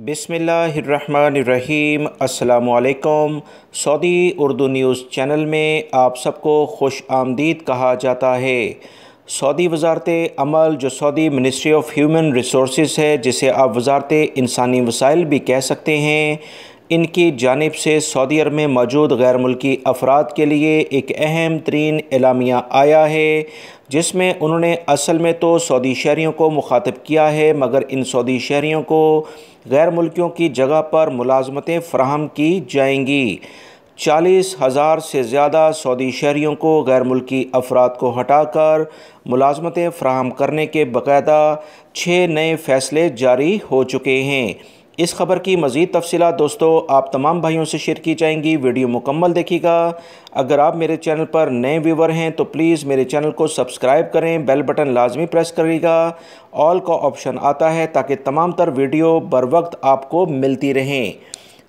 बिस्मिल्लाहिर्रहमानिर्रहीम। अस्सलामुअलैकुम। Saudi Urdu news channel में आप सबको खुश आमदीद कहा जाता है। सऊदी वजारत अमल, जो Saudi ministry of human resources है, जिसे आप वजारत इंसानी वसाइल भी कह सकते हैं, इनकी जानिब से सऊदी अरब में मौजूद गैर मुल्की अफराद के लिए एक अहम तरीन एलामिया आया है, जिसमें उन्होंने असल में तो सऊदी शहरियों को मुखातिब किया है, मगर इन सऊदी शहरियों को गैर मुल्कियों की जगह पर मुलाजमतें फ़राहम की जाएंगी। 40,000 से ज़्यादा सऊदी शहरियों को गैर मुल्की अफराद को हटाकर मुलाजमतें फ़राहम करने के बाकायदा 6 नए फ़ैसले जारी हो चुके हैं। इस खबर की मज़ीद तफसीलात दोस्तों आप तमाम भाइयों से शेयर की जाएंगी। वीडियो मुकम्मल देखिएगा। अगर आप मेरे चैनल पर नए व्यूवर हैं तो प्लीज़ मेरे चैनल को सब्सक्राइब करें, बेल बटन लाजमी प्रेस करिएगा। ऑल का ऑप्शन आता है ताकि तमाम तर वीडियो बर वक्त आपको मिलती रहें।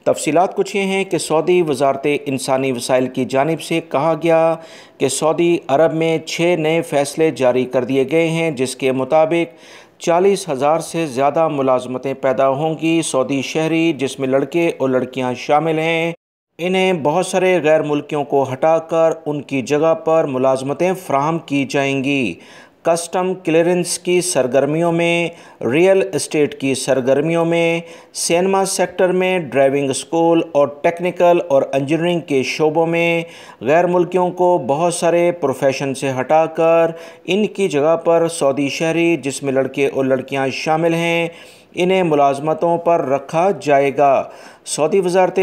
तफसीलात कुछ ये हैं कि सऊदी वजारत इंसानी वसाइल की जानिब से कहा गया कि सऊदी अरब में 6 नए फ़ैसले जारी कर दिए गए हैं, जिसके मुताबिक 40,000 से ज़्यादा मुलाजमतें पैदा होंगी। सऊदी शहरी, जिसमें लड़के और लड़कियां शामिल हैं, इन्हें बहुत सारे गैर मुल्कियों को हटाकर उनकी जगह पर मुलाजमतें फ़राहम की जाएंगी। कस्टम क्लियरेंस की सरगर्मियों में, रियल एस्टेट की सरगर्मियों में, सिनेमा सेक्टर में, ड्राइविंग स्कूल और टेक्निकल और इंजीनियरिंग के शोबों में गैर मुल्कियों को बहुत सारे प्रोफेशन से हटाकर इनकी जगह पर सऊदी शहरी, जिसमें लड़के और लड़कियां शामिल हैं, इन्हें मुलाजमतों पर रखा जाएगा। सऊदी वजारत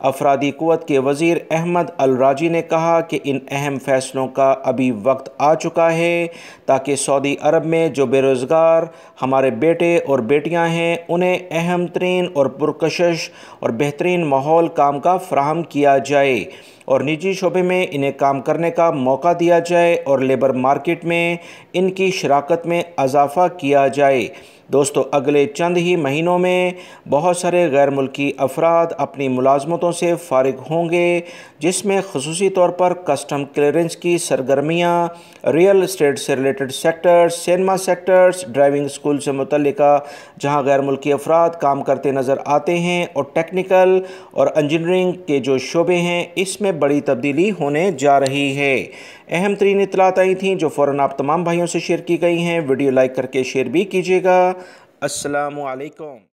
अफरादी क़ुव्वत के वज़ीर अहमद अल राजी ने कहा कि इन अहम फ़ैसलों का अभी वक्त आ चुका है ताकि सऊदी अरब में जो बेरोज़गार हमारे बेटे और बेटियां हैं, उन्हें अहम तरीन और पुरकशिश और बेहतरीन माहौल काम का फ़राहम किया जाए और निजी शोबे में इन्हें काम करने का मौका दिया जाए और लेबर मार्केट में इनकी शराकत में इजाफ़ा किया जाए। दोस्तों, अगले चंद ही महीनों में बहुत सारे गैर मुल्की अफराद अपनी मुलाजमतों से फ़ारिग होंगे, जिसमें ख़ुसूसी तौर पर कस्टम क्लियरेंस की सरगर्मियाँ, रियल एस्टेट से related sectors, cinema sectors, driving school से मुतल्लिका जहाँ गैर मुल्की अफराद काम करते नज़र आते हैं, और टेक्निकल और इंजीनियरिंग के जो शोबे हैं, इसमें बड़ी तब्दीली होने जा रही है। अहम तरीन इत्तलात आई थी जो फ़ौरन आप तमाम भाइयों से शेयर की गई हैं। वीडियो लाइक करके शेयर भी कीजिएगा। अस्सलामु अलैकुम।